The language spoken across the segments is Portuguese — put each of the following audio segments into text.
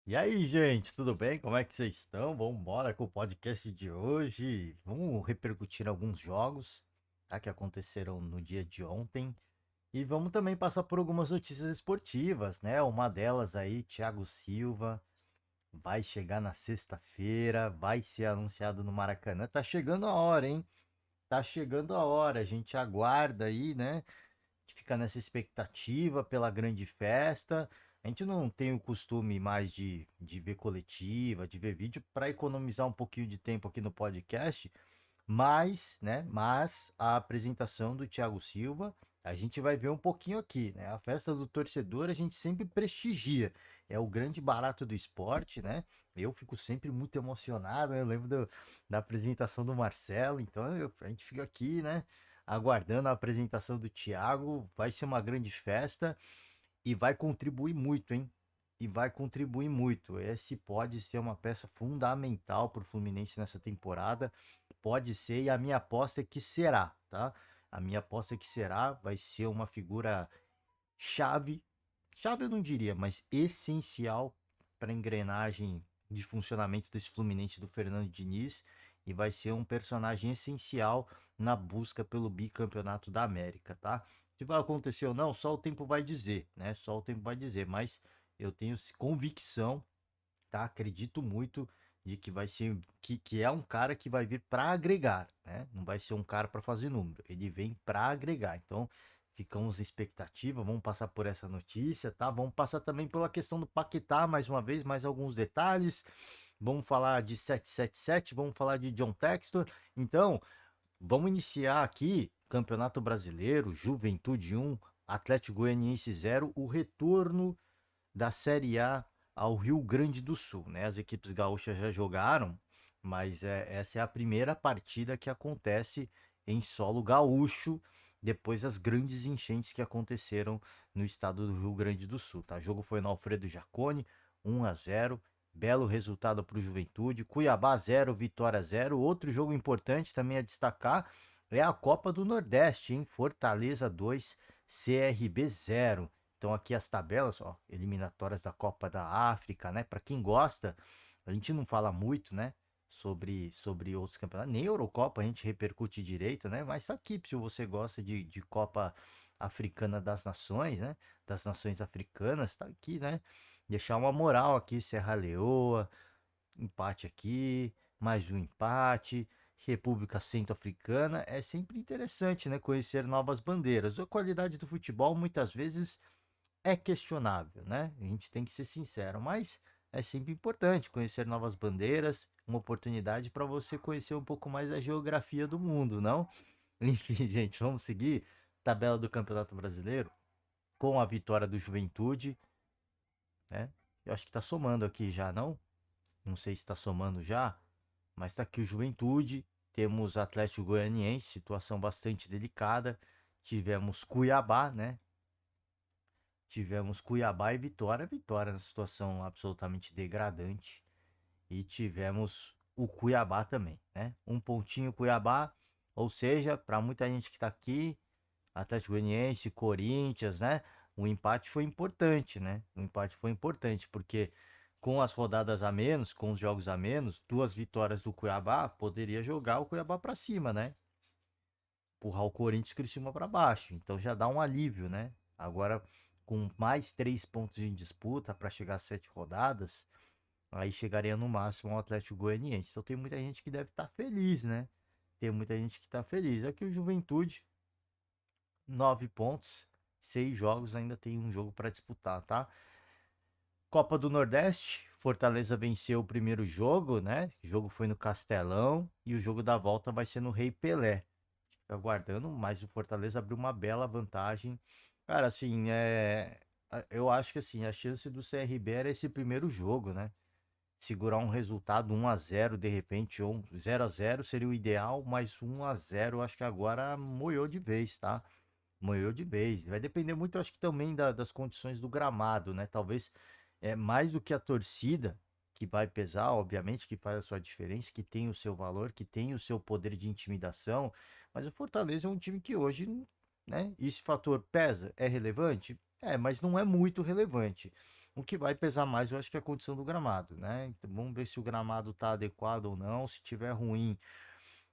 E aí, gente, tudo bem? Como é que vocês estão? Vamos embora com o podcast de hoje. Vamos repercutir alguns jogos, tá, que aconteceram no dia de ontem. E vamos também passar por algumas notícias esportivas, né? Uma delas aí, Thiago Silva, vai chegar na sexta-feira, vai ser anunciado no Maracanã. Tá chegando a hora, hein? Tá chegando a hora. A gente aguarda aí, né? Gente fica nessa expectativa pela grande festa. A gente não tem o costume mais de ver coletiva, de ver vídeo, para economizar um pouquinho de tempo aqui no podcast. Mas, né? Mas a apresentação do Thiago Silva, a gente vai ver um pouquinho aqui, né? A festa do torcedor a gente sempre prestigia. É o grande barato do esporte, né? Eu fico sempre muito emocionado, né? Eu lembro da apresentação do Marcelo, então a gente fica aqui, né? Aguardando a apresentação do Thiago. Vai ser uma grande festa e vai contribuir muito, hein? E vai contribuir muito. Esse pode ser uma peça fundamental para o Fluminense nessa temporada. Pode ser, e a minha aposta é que será, tá? A minha aposta é que será, vai ser uma figura chave. Chave eu não diria, mas essencial para a engrenagem de funcionamento desse Fluminense do Fernando Diniz. E vai ser um personagem essencial na busca pelo bicampeonato da América, tá? Se vai acontecer ou não, só o tempo vai dizer, né? Só o tempo vai dizer, mas eu tenho convicção, tá? Acredito muito de que vai ser que é um cara que vai vir para agregar, né? Não vai ser um cara para fazer número, ele vem para agregar. Então, ficamos na expectativa, vamos passar por essa notícia, tá? Vamos passar também pela questão do Paquetá mais uma vez, mais alguns detalhes. Vamos falar de 777, vamos falar de John Textor. Então, vamos iniciar aqui Campeonato Brasileiro, Juventude 1, Atlético Goianiense 0, o retorno da Série A ao Rio Grande do Sul, né? As equipes gaúchas já jogaram, mas essa é a primeira partida que acontece em solo gaúcho depois das grandes enchentes que aconteceram no estado do Rio Grande do Sul, tá? O jogo foi no Alfredo Jaconi, 1-0. Belo resultado para o Juventude. Cuiabá 0, Vitória 0. Outro jogo importante também a destacar é a Copa do Nordeste, hein? Fortaleza 2, CRB 0. Então aqui as tabelas, ó, eliminatórias da Copa da África, né? Para quem gosta, a gente não fala muito, né? Sobre outros campeonatos, nem Eurocopa a gente repercute direito, né? Mas tá aqui, se você gosta de Copa Africana das Nações, né? Das Nações Africanas, tá aqui, né? Deixar uma moral aqui, Serra Leoa, empate aqui, mais um empate. República Centro-Africana é sempre interessante, né? Conhecer novas bandeiras. A qualidade do futebol muitas vezes é questionável, né? A gente tem que ser sincero, mas é sempre importante conhecer novas bandeiras, uma oportunidade para você conhecer um pouco mais da geografia do mundo, não? Enfim, gente, vamos seguir tabela do Campeonato Brasileiro com a vitória do Juventude, né? Eu acho que tá somando aqui já, não? Não sei se está somando já, mas tá aqui o Juventude, temos Atlético Goianiense, situação bastante delicada. Tivemos Cuiabá, né? Tivemos Cuiabá e Vitória. Vitória na situação absolutamente degradante. E tivemos o Cuiabá também, né? Um pontinho Cuiabá. Ou seja, para muita gente que está aqui, Atlético Goianiense, Corinthians, né? O empate foi importante, né? O empate foi importante porque com as rodadas a menos, com os jogos a menos, duas vitórias do Cuiabá, poderia jogar o Cuiabá para cima, né? Empurrar o Corinthians e o Criciúma para baixo. Então já dá um alívio, né? Agora, com mais 3 pontos em disputa para chegar a 7 rodadas, aí chegaria no máximo ao Atlético Goianiense. Então tem muita gente que deve estar feliz, né? Tem muita gente que está feliz. Aqui o Juventude, 9 pontos, 6 jogos, ainda tem um jogo para disputar, tá? Copa do Nordeste, Fortaleza venceu o primeiro jogo, né? O jogo foi no Castelão e o jogo da volta vai ser no Rei Pelé. Fica aguardando, mas o Fortaleza abriu uma bela vantagem. Cara, assim, eu acho que assim, a chance do CRB era esse primeiro jogo, né? Segurar um resultado 1-0 de repente, ou 0-0 seria o ideal, mas 1-0 acho que agora moiou de vez, tá? Moiou de vez. Vai depender muito, acho que também das condições do gramado, né? Talvez mais do que a torcida, que vai pesar, obviamente, que faz a sua diferença, que tem o seu valor, que tem o seu poder de intimidação. Mas o Fortaleza é um time que hoje, né? Esse fator pesa, é relevante? É, mas não é muito relevante. O que vai pesar mais, eu acho que é a condição do gramado, né? Então, vamos ver se o gramado está adequado ou não. Se tiver ruim,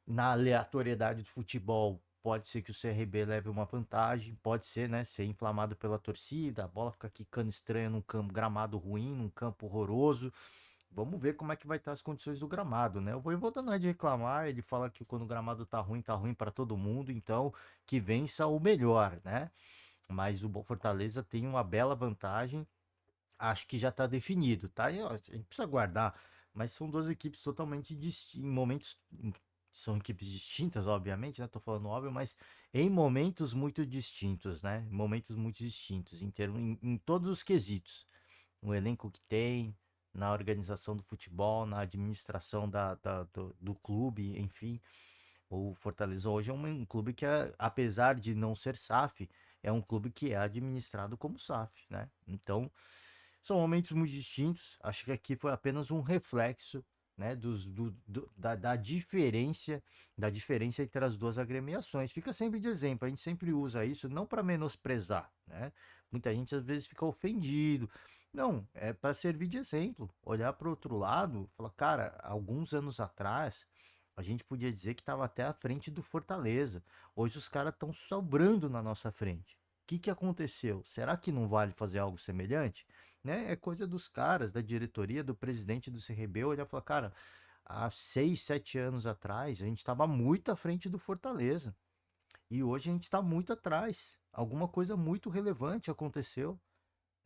na aleatoriedade do futebol, pode ser que o CRB leve uma vantagem, pode ser, né, ser inflamado pela torcida, a bola fica quicando estranha num campo gramado ruim, num campo horroroso. Vamos ver como é que vai estar as condições do gramado, né? O Vojvoda não é de reclamar, ele fala que quando o gramado tá ruim para todo mundo, então que vença o melhor, né? Mas o Fortaleza tem uma bela vantagem, acho que já está definido, tá? E, ó, a gente precisa guardar, mas são duas equipes totalmente distintas, em momentos são equipes distintas, obviamente, né? Tô falando óbvio, mas em momentos muito distintos, né? Momentos muito distintos em termos em todos os quesitos. O elenco que tem, na organização do futebol, na administração do clube, enfim. O Fortaleza hoje é um clube que, apesar de não ser SAF, é um clube que é administrado como SAF, né? Então, são momentos muito distintos. Acho que aqui foi apenas um reflexo, né, da diferença entre as duas agremiações. Fica sempre de exemplo. A gente sempre usa isso não para menosprezar, né? Muita gente às vezes fica ofendido. Não, é para servir de exemplo. Olhar para o outro lado, falar, cara, alguns anos atrás a gente podia dizer que estava até à frente do Fortaleza. Hoje os caras estão sobrando na nossa frente. O que que aconteceu? Será que não vale fazer algo semelhante? Né? É coisa dos caras, da diretoria, do presidente do CRB, olhar e falar, cara, há 6, 7 anos atrás, a gente estava muito à frente do Fortaleza. E hoje a gente está muito atrás. Alguma coisa muito relevante aconteceu.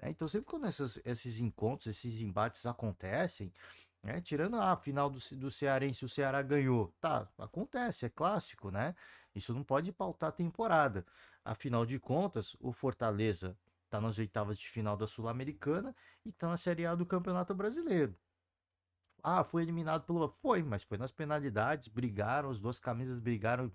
Né? Então, sempre quando esses encontros, esses embates acontecem, né? Tirando a final do Cearense, o Ceará ganhou. Tá, acontece, é clássico, né? Isso não pode pautar a temporada. Afinal de contas, o Fortaleza tá nas oitavas de final da Sul-Americana e tá na Série A do Campeonato Brasileiro. Ah, foi eliminado pelo. Foi, mas foi nas penalidades, brigaram, as duas camisas brigaram,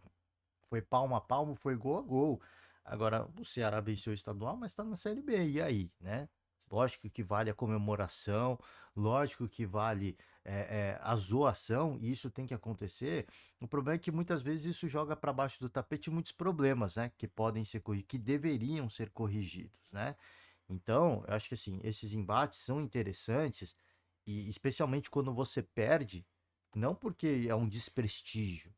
foi palmo a palmo, foi gol a gol. Agora, o Ceará venceu o estadual, mas está na Série B. E aí, né? Lógico que vale a comemoração, lógico que vale a zoação, e isso tem que acontecer. O problema é que muitas vezes isso joga para baixo do tapete muitos problemas, né? Que podem ser corrigidos, que deveriam ser corrigidos, né? Então, eu acho que assim, esses embates são interessantes, e especialmente quando você perde, não porque é um desprestígio,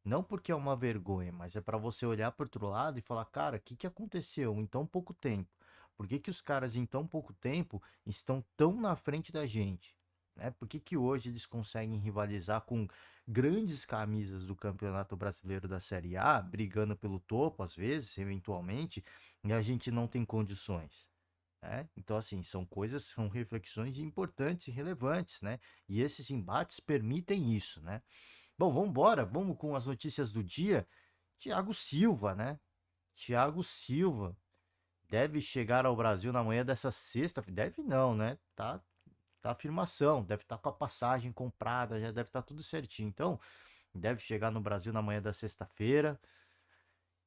não porque é uma vergonha, mas é para você olhar para outro lado e falar, cara, o que que aconteceu em tão pouco tempo? Por que que os caras em tão pouco tempo estão tão na frente da gente? Né? Por que que hoje eles conseguem rivalizar com grandes camisas do Campeonato Brasileiro da Série A, brigando pelo topo às vezes, eventualmente, e a gente não tem condições? Né? Então, assim, são coisas, são reflexões importantes e relevantes, né? E esses embates permitem isso, né? Bom, vamos embora, vamos com as notícias do dia. Thiago Silva, né? Thiago Silva deve chegar ao Brasil na manhã dessa sexta. Deve não, né? Tá afirmação, deve estar com a passagem comprada, já deve estar tudo certinho. Então, deve chegar no Brasil na manhã da sexta-feira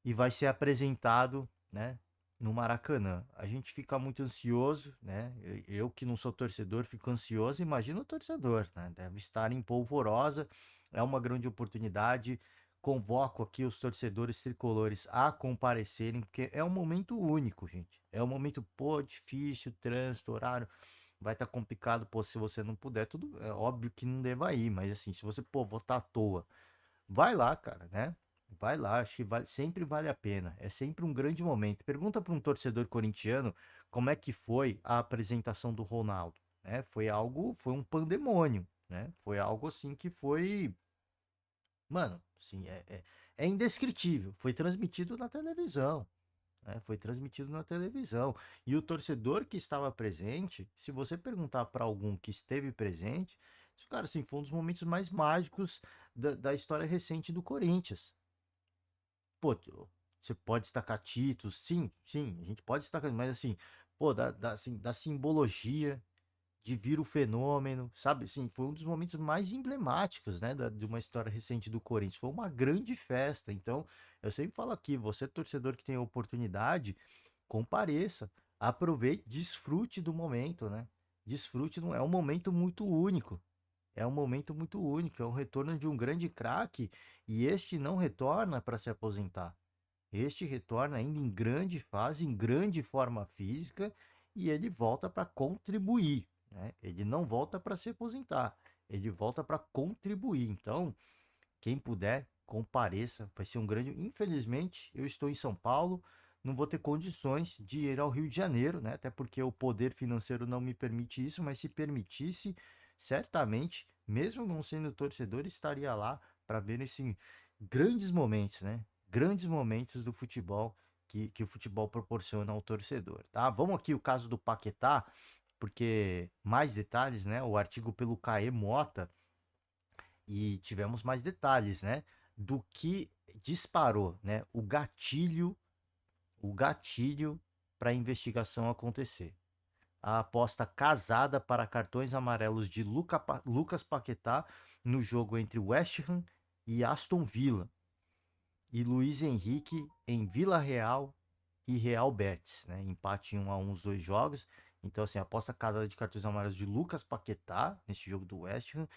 e vai ser apresentado, né, no Maracanã. A gente fica muito ansioso, né? Eu que não sou torcedor, fico ansioso. Imagina o torcedor, né? Deve estar em polvorosa. É uma grande oportunidade. Convoco aqui os torcedores tricolores a comparecerem, porque é um momento único, gente. É um momento, pô, difícil, trânsito, horário. Vai estar complicado, pô, se você não puder, tudo é óbvio que não deva ir, mas assim, se você, pô, votar à toa, vai lá, cara, né? Vai lá, acho que sempre vale a pena. É sempre um grande momento. Pergunta para um torcedor corintiano como é que foi a apresentação do Ronaldo, né? Foi um pandemônio, né? Foi algo assim que foi, mano, assim, é indescritível. Foi transmitido na televisão, né? Foi transmitido na televisão. E o torcedor que estava presente, se você perguntar para algum que esteve presente, cara, assim, foi um dos momentos mais mágicos da história recente do Corinthians. Pô, você pode destacar títulos, sim, sim, a gente pode destacar, mas assim, pô, assim, da simbologia de vir o fenômeno, sabe? Assim, foi um dos momentos mais emblemáticos, né, de uma história recente do Corinthians. Foi uma grande festa. Então, eu sempre falo aqui, você torcedor que tem a oportunidade, compareça, aproveite, desfrute do momento, né? Desfrute, é um momento muito único. É um momento muito único, é um retorno de um grande craque e este não retorna para se aposentar. Este retorna ainda em grande fase, em grande forma física e ele volta para contribuir, né? Ele não volta para se aposentar, ele volta para contribuir. Então, quem puder, compareça, vai ser um grande. Infelizmente, eu estou em São Paulo, não vou ter condições de ir ao Rio de Janeiro, né? Até porque o poder financeiro não me permite isso, mas se permitisse, certamente, mesmo não sendo torcedor, estaria lá para ver esses grandes momentos, né? Grandes momentos do futebol que o futebol proporciona ao torcedor, tá? Vamos aqui o caso do Paquetá, porque mais detalhes, né? O artigo pelo Caê Mota e tivemos mais detalhes, né, do que disparou, né, o gatilho para a investigação acontecer. A aposta casada para cartões amarelos de Lucas Paquetá no jogo entre West Ham e Aston Villa e Luiz Henrique em Vila Real e Real Betis, né? Empate em 1-1 os dois jogos. Então, assim, aposta casada de cartões amarelos de Lucas Paquetá nesse jogo do West Ham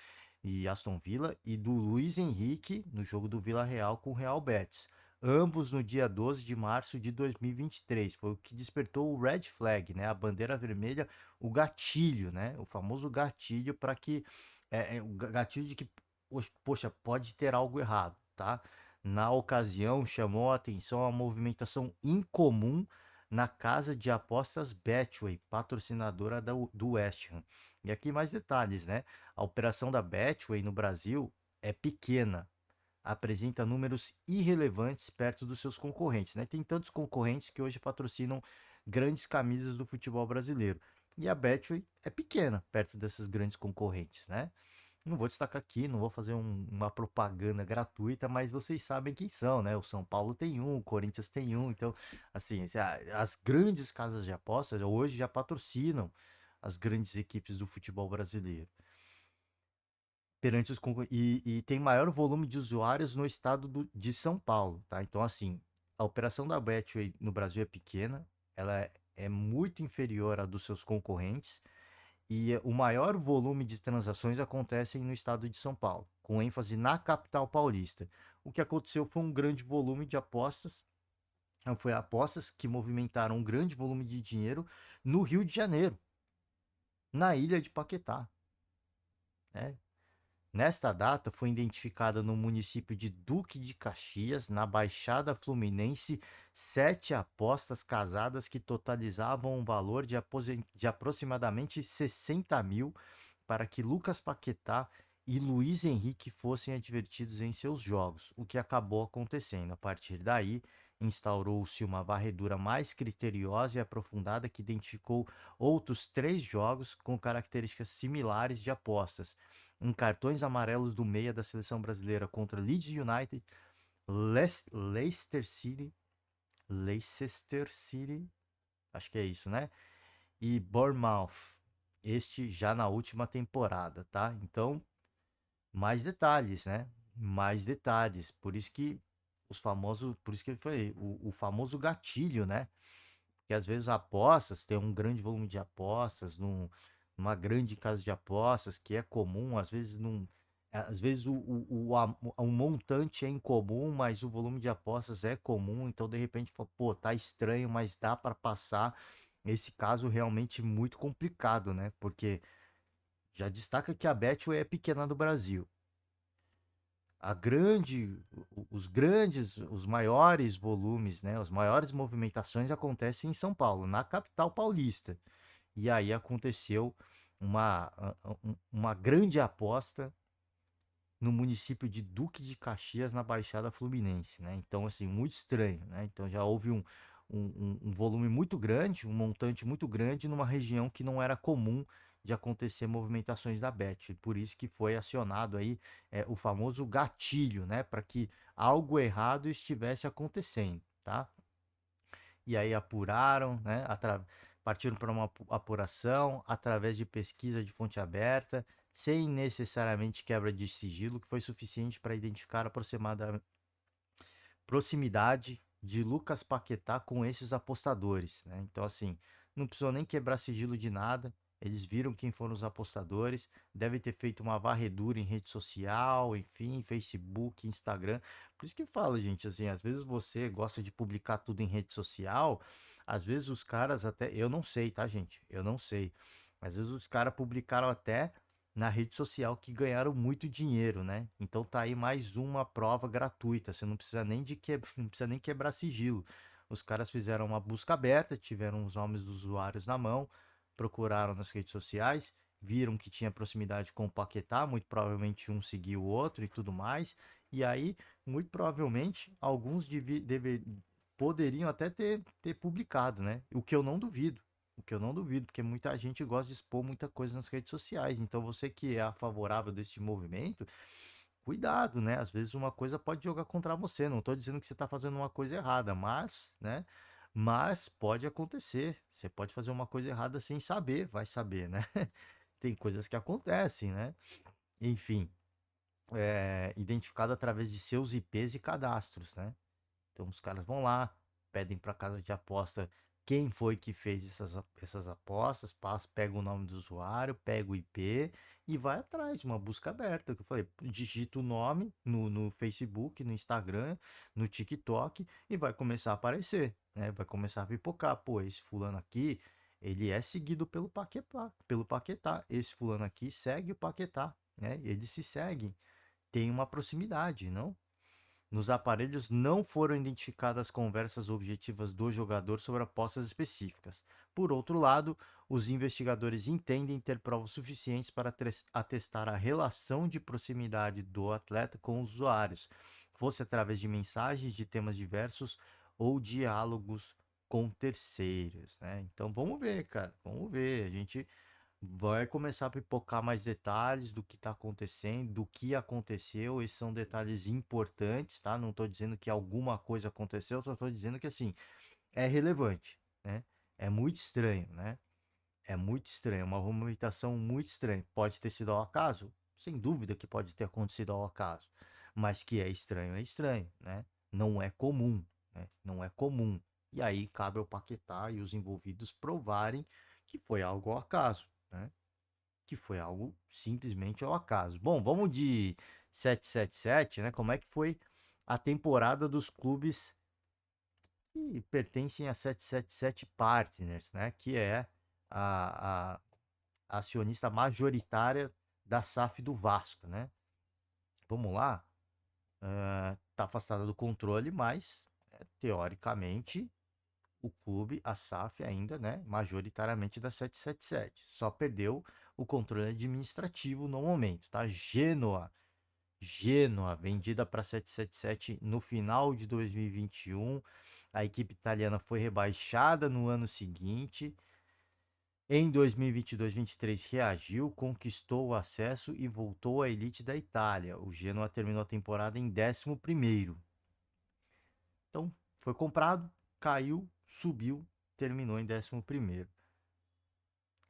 e Aston Villa e do Luiz Henrique no jogo do Vila Real com o Real Betis. Ambos no dia 12 de março de 2023. Foi o que despertou o red flag, né? A bandeira vermelha, o gatilho, né? O famoso gatilho para que o gatilho de que poxa, pode ter algo errado, tá? Na ocasião, chamou a atenção a movimentação incomum na casa de apostas Betway, patrocinadora do West Ham. E aqui mais detalhes, né? A operação da Betway no Brasil é pequena, apresenta números irrelevantes perto dos seus concorrentes, né? Tem tantos concorrentes que hoje patrocinam grandes camisas do futebol brasileiro. E a Betway é pequena perto desses grandes concorrentes, né? Não vou destacar aqui, não vou fazer uma propaganda gratuita, mas vocês sabem quem são, né? O São Paulo tem um, o Corinthians tem um, então, assim, as grandes casas de apostas hoje já patrocinam as grandes equipes do futebol brasileiro perante e tem maior volume de usuários no estado de São Paulo, tá? Então, assim, a operação da Betway no Brasil é pequena, ela é muito inferior à dos seus concorrentes e o maior volume de transações acontecem no estado de São Paulo, com ênfase na capital paulista. O que aconteceu foi um grande volume de apostas, foi apostas que movimentaram um grande volume de dinheiro no Rio de Janeiro, na ilha de Paquetá, né? Nesta data, foi identificada no município de Duque de Caxias, na Baixada Fluminense, 7 apostas casadas que totalizavam um valor de aproximadamente 60 mil para que Lucas Paquetá e Luiz Henrique fossem advertidos em seus jogos, o que acabou acontecendo. A partir daí, instaurou-se uma varredura mais criteriosa e aprofundada que identificou outros 3 jogos com características similares de apostas, em cartões amarelos do meia da seleção brasileira contra Leeds United, Leicester City, Leicester City, acho que é isso, né? E Bournemouth, este já na última temporada, tá? Então, mais detalhes, né? Mais detalhes. Por isso que por isso que foi o famoso gatilho, né? Que às vezes apostas, tem um grande volume de apostas numa grande casa de apostas, que é comum, às vezes não. Às vezes o montante é incomum, mas o volume de apostas é comum, então de repente, pô, tá estranho, mas dá para passar. Esse caso realmente muito complicado, né? Porque já destaca que a Betway é pequena do Brasil. A grande, os maiores volumes, né, as maiores movimentações acontecem em São Paulo, na capital paulista. E aí aconteceu uma grande aposta no município de Duque de Caxias, na Baixada Fluminense, né? Então, assim, muito estranho, né? Então já houve um volume muito grande, um montante muito grande numa região que não era comum de acontecer movimentações da Bet. Por isso que foi acionado aí o famoso gatilho, né? Para que algo errado estivesse acontecendo, tá? E aí apuraram, né? Partiram para uma apuração através de pesquisa de fonte aberta, sem necessariamente quebra de sigilo, que foi suficiente para identificar a proximidade de Lucas Paquetá com esses apostadores, né? Então, assim, não precisou nem quebrar sigilo de nada. Eles viram quem foram os apostadores, devem ter feito uma varredura em rede social, enfim, Facebook, Instagram. Por isso que eu falo, gente, assim, às vezes você gosta de publicar tudo em rede social, Às vezes os caras até, eu não sei, tá, gente? Eu não sei. Às vezes os caras publicaram até na rede social que ganharam muito dinheiro, né? Então tá aí mais uma prova gratuita. Você não precisa nem não precisa nem quebrar sigilo. Os caras fizeram uma busca aberta, tiveram os nomes dos usuários na mão, procuraram nas redes sociais, viram que tinha proximidade com o Paquetá, muito provavelmente um seguiu o outro e tudo mais. E aí, muito provavelmente, alguns poderiam até ter publicado, né? O que eu não duvido. O que eu não duvido, porque muita gente gosta de expor muita coisa nas redes sociais. Então, você que é a favorável desse movimento, cuidado, né? Às vezes uma coisa pode jogar contra você. Não estou dizendo que você está fazendo uma coisa errada, mas, né? Mas pode acontecer. Você pode fazer uma coisa errada sem saber, vai saber, né? Tem coisas que acontecem, né? Enfim, identificado através de seus IPs e cadastros, né? Então os caras vão lá, pedem para casa de aposta quem foi que fez essas apostas, pega o nome do usuário, pega o IP e vai atrás de uma busca aberta. Que eu falei, digita o nome no Facebook, no Instagram, no TikTok e vai começar a aparecer, né? Vai começar a pipocar. Pô, esse fulano aqui, ele é seguido pelo Paquetá. Esse fulano aqui segue o Paquetá, né? Eles se seguem, tem uma proximidade, não? Nos aparelhos não foram identificadas conversas objetivas do jogador sobre apostas específicas. Por outro lado, os investigadores entendem ter provas suficientes para atestar a relação de proximidade do atleta com os usuários, fosse através de mensagens de temas diversos ou diálogos com terceiros, né? Então vamos ver, cara, vamos ver. A gente vai começar a pipocar mais detalhes do que está acontecendo, do que aconteceu. Esses são detalhes importantes, tá? Não estou dizendo que alguma coisa aconteceu, só estou dizendo que assim é relevante, né? É muito estranho, né? É muito estranho, uma movimentação muito estranha. Pode ter sido ao acaso? Sem dúvida que pode ter acontecido ao acaso. Mas que é estranho, né? Não é comum, né? Não é comum. E aí cabe ao Paquetá e os envolvidos provarem que foi algo ao acaso, né? Que foi algo simplesmente ao acaso. Bom, vamos de 777, né? Como é que foi a temporada dos clubes que pertencem a 777 Partners, né? Que é a acionista majoritária da SAF do Vasco, né? Vamos lá. Tá afastada do controle, mas teoricamente o clube, a SAF ainda, né, majoritariamente da 777. Só perdeu o controle administrativo no momento, tá? Genoa, vendida para 777 no final de 2021. A equipe italiana foi rebaixada no ano seguinte. Em 2022-23 reagiu, conquistou o acesso e voltou à elite da Itália. O Genoa terminou a temporada em 11º. Então, foi comprado, caiu, subiu, terminou em 11º.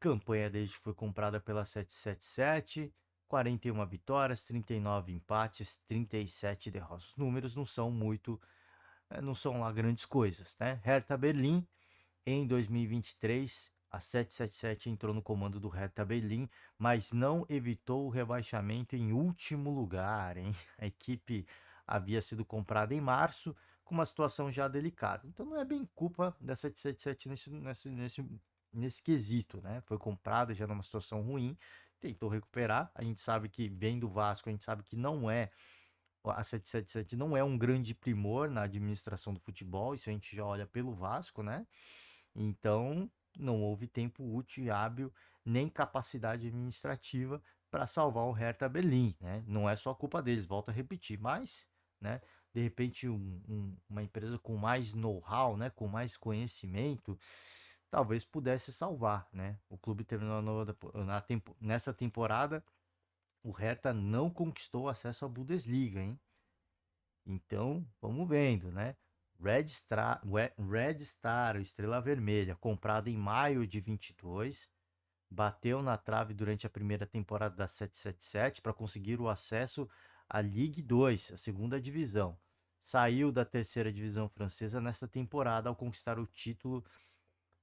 Campanha desde que foi comprada pela 777, 41 vitórias, 39 empates, 37 derrotas. Os números não são muito, não são lá grandes coisas, né? Hertha Berlim, em 2023, a 777 entrou no comando do Hertha Berlim, mas não evitou o rebaixamento em último lugar, hein? A equipe havia sido comprada em março, com uma situação já delicada. Então não é bem culpa da 777 nesse quesito, né? Foi comprada já numa situação ruim, tentou recuperar. A gente sabe que vem do Vasco, a gente sabe que não é a 777 não é um grande primor na administração do futebol, isso a gente já olha pelo Vasco, né? Então, não houve tempo útil e hábil nem capacidade administrativa para salvar o Hertha Berlim, né? Não é só culpa deles, volto a repetir, mas, né, de repente uma empresa com mais know-how, né, com mais conhecimento, talvez pudesse salvar, né? O clube terminou nessa temporada, o Hertha não conquistou acesso à Bundesliga, hein? Então, vamos vendo, né? Red Star, o Estrela Vermelha, comprado em maio de 22, bateu na trave durante a primeira temporada da 777 para conseguir o acesso à Ligue 2, a segunda divisão. Saiu da terceira divisão francesa nesta temporada ao conquistar o título,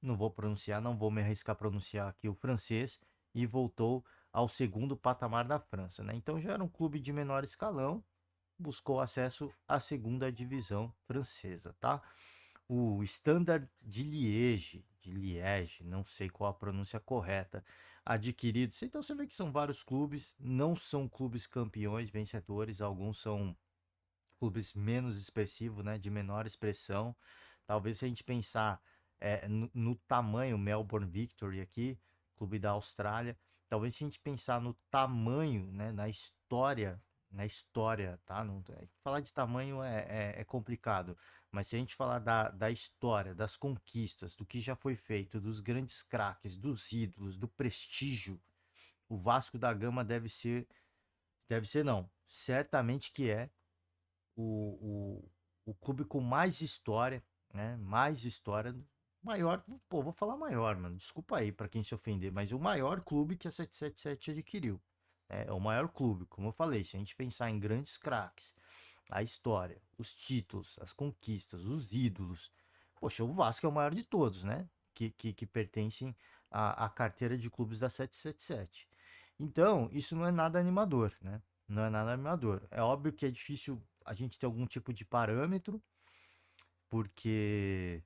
não vou pronunciar, não vou me arriscar a pronunciar aqui o francês, e voltou ao segundo patamar da França, né? Então já era um clube de menor escalão, buscou acesso à segunda divisão francesa, tá? o Standard de Liège, não sei qual a pronúncia correta, adquiridos. Então você vê que são vários clubes, não são clubes campeões, vencedores, alguns são clubes menos expressivos, né, de menor expressão. Talvez se a gente pensar no tamanho, Melbourne Victory aqui, clube da Austrália, talvez se a gente pensar no tamanho, né, na história, tá? Não, falar de tamanho é complicado, mas se a gente falar da história, das conquistas, do que já foi feito, dos grandes craques, dos ídolos, do prestígio, o Vasco da Gama deve ser não, certamente que é o clube com mais história, né? Mais história, maior, pô, vou falar maior, mano. Desculpa aí pra quem se ofender, mas o maior clube que a 777 adquiriu. É o maior clube, como eu falei, se a gente pensar em grandes craques, a história, os títulos, as conquistas, os ídolos. Poxa, o Vasco é o maior de todos, né? Que pertencem à carteira de clubes da 777. Então, isso não é nada animador, né? Não é nada animador. É óbvio que é difícil a gente ter algum tipo de parâmetro, porque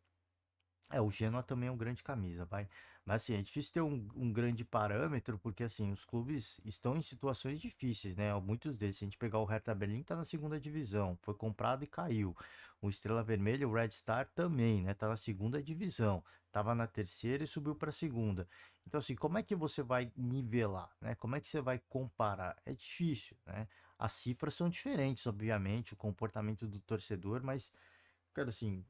o Genoa também é um grande camisa, vai. Mas assim, é difícil ter um grande parâmetro, porque assim, os clubes estão em situações difíceis, né? Muitos deles, se a gente pegar o Hertha Berlim, tá na segunda divisão, foi comprado e caiu. O Estrela Vermelha, o Red Star também, né? Tá na segunda divisão, tava na terceira e subiu para a segunda. Então assim, como é que você vai nivelar, né? Como é que você vai comparar? É difícil, né? As cifras são diferentes, obviamente, o comportamento do torcedor, mas, cara, assim,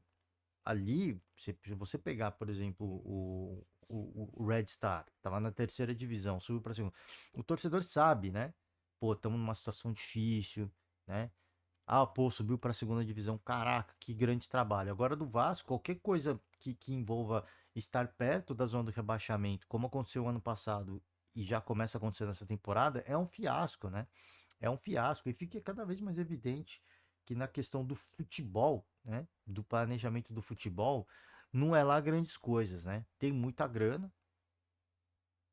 ali, se você pegar, por exemplo, o Red Star, tava na terceira divisão, subiu para segunda. O torcedor sabe, né? Pô, estamos numa situação difícil, né? Ah, pô, subiu para a segunda divisão. Caraca, que grande trabalho. Agora do Vasco, qualquer coisa que envolva estar perto da zona do rebaixamento, como aconteceu ano passado e já começa a acontecer nessa temporada, é um fiasco, né? É um fiasco e fica cada vez mais evidente que na questão do futebol, né, do planejamento do futebol, não é lá grandes coisas, né? Tem muita grana,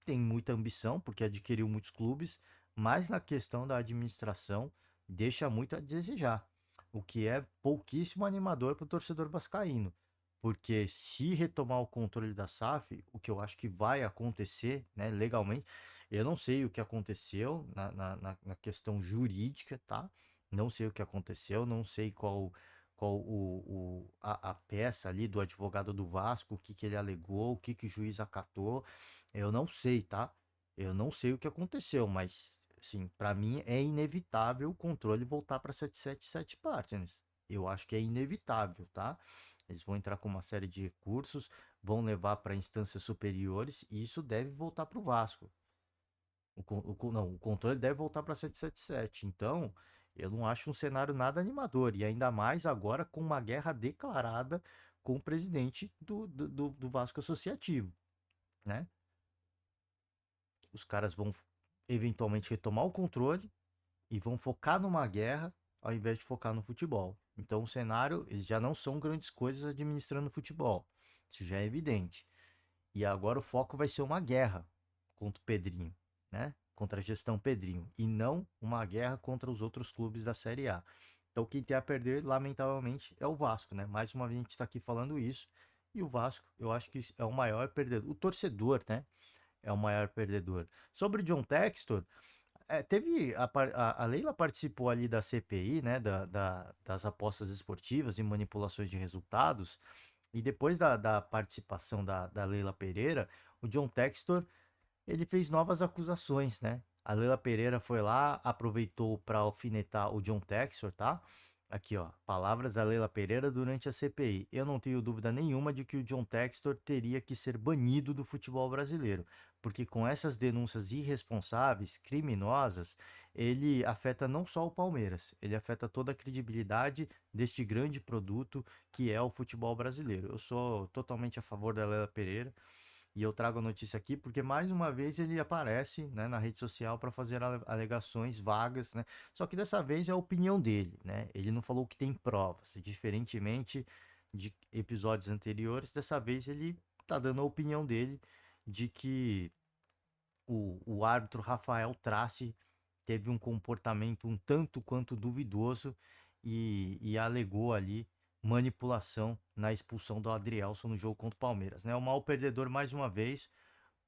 tem muita ambição, porque adquiriu muitos clubes, mas na questão da administração deixa muito a desejar, o que é pouquíssimo animador para o torcedor vascaíno. Porque se retomar o controle da SAF, o que eu acho que vai acontecer, né, legalmente, eu não sei o que aconteceu na questão jurídica, tá? Não sei o que aconteceu, não sei qual a peça ali do advogado do Vasco, o que, que ele alegou, o que, que o juiz acatou. Eu não sei, tá? Eu não sei o que aconteceu, mas, assim, para mim é inevitável o controle voltar para 777 Partners. Eu acho que é inevitável, tá? Eles vão entrar com uma série de recursos, vão levar para instâncias superiores e isso deve voltar para o Vasco. Não, o controle deve voltar para 777. Então, eu não acho um cenário nada animador. E ainda mais agora com uma guerra declarada com o presidente do Vasco Associativo, né? Os caras vão eventualmente retomar o controle e vão focar numa guerra ao invés de focar no futebol. Então, o cenário, eles já não são grandes coisas administrando futebol. Isso já é evidente. E agora o foco vai ser uma guerra contra o Pedrinho, né? Contra a gestão Pedrinho. E não uma guerra contra os outros clubes da Série A. Então, quem tem a perder, lamentavelmente, é o Vasco, né? Mais uma vez a gente está aqui falando isso. E o Vasco, eu acho que é o maior perdedor. O torcedor, né? É o maior perdedor. Sobre o John Textor, teve a Leila participou ali da CPI, né, das apostas esportivas e manipulações de resultados, e depois da participação da Leila Pereira, o John Textor ele fez novas acusações, né? A Leila Pereira foi lá, aproveitou para alfinetar o John Textor, tá? Aqui, ó, palavras da Leila Pereira durante a CPI. Eu não tenho dúvida nenhuma de que o John Textor teria que ser banido do futebol brasileiro, porque com essas denúncias irresponsáveis, criminosas, ele afeta não só o Palmeiras, ele afeta toda a credibilidade deste grande produto que é o futebol brasileiro. Eu sou totalmente a favor da Leila Pereira. E eu trago a notícia aqui porque mais uma vez ele aparece, né, na rede social para fazer alegações vagas, né? Só que dessa vez é a opinião dele, né? Ele não falou que tem provas, diferentemente de episódios anteriores, dessa vez ele tá dando a opinião dele de que o árbitro Rafael Trace teve um comportamento um tanto quanto duvidoso e alegou ali manipulação na expulsão do Adrielson no jogo contra o Palmeiras, né? O maior perdedor mais uma vez.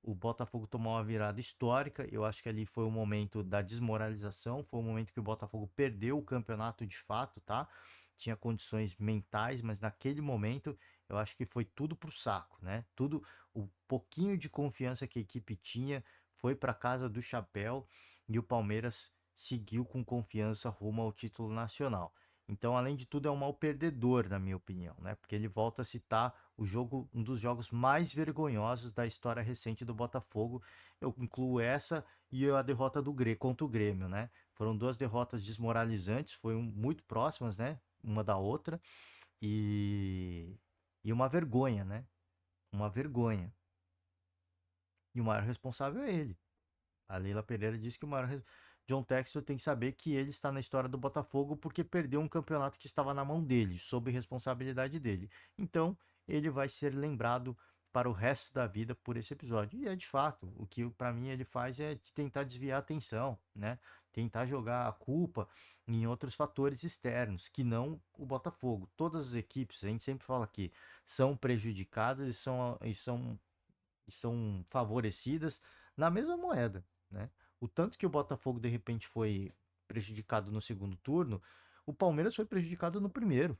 O Botafogo tomou uma virada histórica. Eu acho que ali foi o momento da desmoralização, foi o momento que o Botafogo perdeu o campeonato de fato, tá? Tinha condições mentais, mas naquele momento eu acho que foi tudo pro saco, né? Tudo, o pouquinho de confiança que a equipe tinha foi para casa do chapéu e o Palmeiras seguiu com confiança rumo ao título nacional. Então, além de tudo, é um mau perdedor, na minha opinião, né? Porque ele volta a citar o jogo, um dos jogos mais vergonhosos da história recente do Botafogo. Eu incluo essa e a derrota do contra o Grêmio, né? Foram duas derrotas desmoralizantes, foram muito próximas, né? Uma da outra e uma vergonha, né? Uma vergonha. E o maior responsável é ele. A Leila Pereira disse que o maior John Textor tem que saber que ele está na história do Botafogo porque perdeu um campeonato que estava na mão dele, sob responsabilidade dele. Então, ele vai ser lembrado para o resto da vida por esse episódio. E é de fato, o que para mim ele faz é tentar desviar a atenção, né? Tentar jogar a culpa em outros fatores externos, que não o Botafogo. Todas as equipes, a gente sempre fala aqui, são prejudicadas e são favorecidas na mesma moeda, né? O tanto que o Botafogo de repente foi prejudicado no segundo turno, o Palmeiras foi prejudicado no primeiro,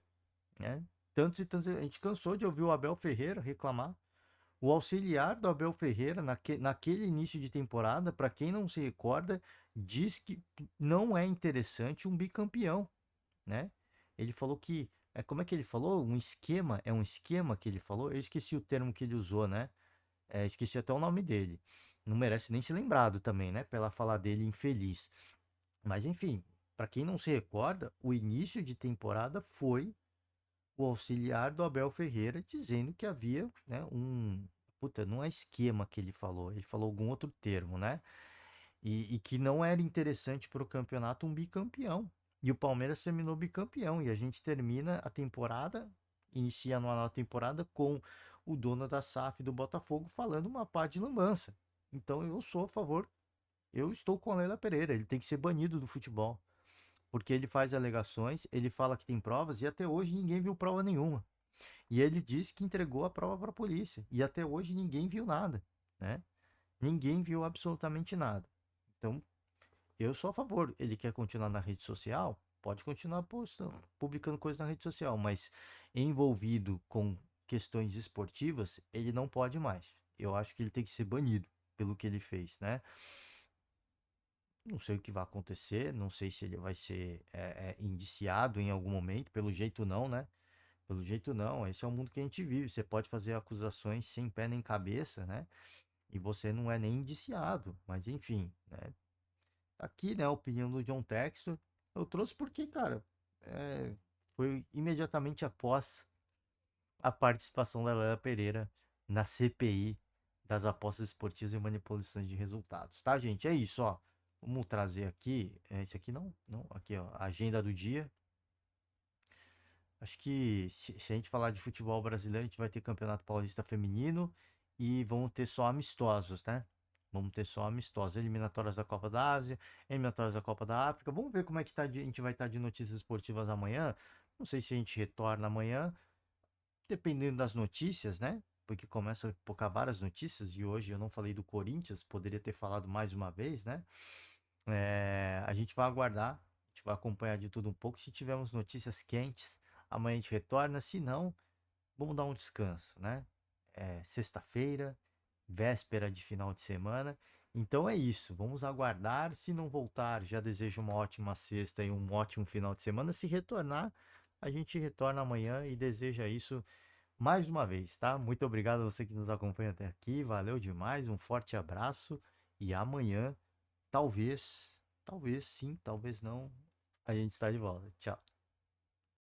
né? Tantos e tantos, a gente cansou de ouvir o Abel Ferreira reclamar. O auxiliar do Abel Ferreira, naquele início de temporada, para quem não se recorda, diz que não é interessante um bicampeão, né? Ele falou que, como é que ele falou? É um esquema que ele falou? Eu esqueci o termo que ele usou, né? Esqueci até o nome dele. Não merece nem ser lembrado também, né? Pela fala dele infeliz. Mas enfim, para quem não se recorda, o início de temporada foi o auxiliar do Abel Ferreira dizendo que havia, né, um. Puta, não é esquema que ele falou algum outro termo, né? E que não era interessante para o campeonato um bicampeão. E o Palmeiras terminou bicampeão. E a gente termina a temporada, inicia a nova temporada com o dono da SAF do Botafogo falando uma pá de lambança. Então eu sou a favor, eu estou com a Leila Pereira. Ele tem que ser banido do futebol. Porque ele faz alegações, ele fala que tem provas e até hoje ninguém viu prova nenhuma. E ele diz que entregou a prova para a polícia. E até hoje ninguém viu nada, né? Ninguém viu absolutamente nada. Então, eu sou a favor. Ele quer continuar na rede social? Pode continuar postando, publicando coisas na rede social, mas envolvido com questões esportivas, ele não pode mais. Eu acho que ele tem que ser banido pelo que ele fez, né? Não sei o que vai acontecer, não sei se ele vai ser indiciado em algum momento, pelo jeito não, né? Pelo jeito não, esse é o mundo que a gente vive. Você pode fazer acusações sem pé nem cabeça, né? E você não é nem indiciado, mas enfim, né? Aqui, né, a opinião do John Textor, eu trouxe porque, cara, foi imediatamente após a participação da Léa Pereira na CPI das apostas esportivas e manipulações de resultados, tá, gente? É isso, ó. Vamos trazer aqui, esse aqui não, não, aqui, ó, a agenda do dia. Acho que se a gente falar de futebol brasileiro, a gente vai ter Campeonato Paulista Feminino e vamos ter só amistosos, né? Vamos ter só amistosos, eliminatórias da Copa da Ásia, eliminatórias da Copa da África. Vamos ver como é que a gente vai estar de notícias esportivas amanhã. Não sei se a gente retorna amanhã, dependendo das notícias, né? Porque começa a pipocar várias notícias e hoje eu não falei do Corinthians, poderia ter falado mais uma vez, né? A gente vai aguardar, a gente vai acompanhar de tudo um pouco. Se tivermos notícias quentes, amanhã a gente retorna. Se não, vamos dar um descanso, né? Sexta-feira, véspera de final de semana. Então é isso, vamos aguardar. Se não voltar, já desejo uma ótima sexta e um ótimo final de semana. Se retornar, a gente retorna amanhã e deseja isso mais uma vez, tá? Muito obrigado a você que nos acompanha até aqui. Valeu demais, um forte abraço e amanhã, talvez sim, talvez não, a gente está de volta. Tchau.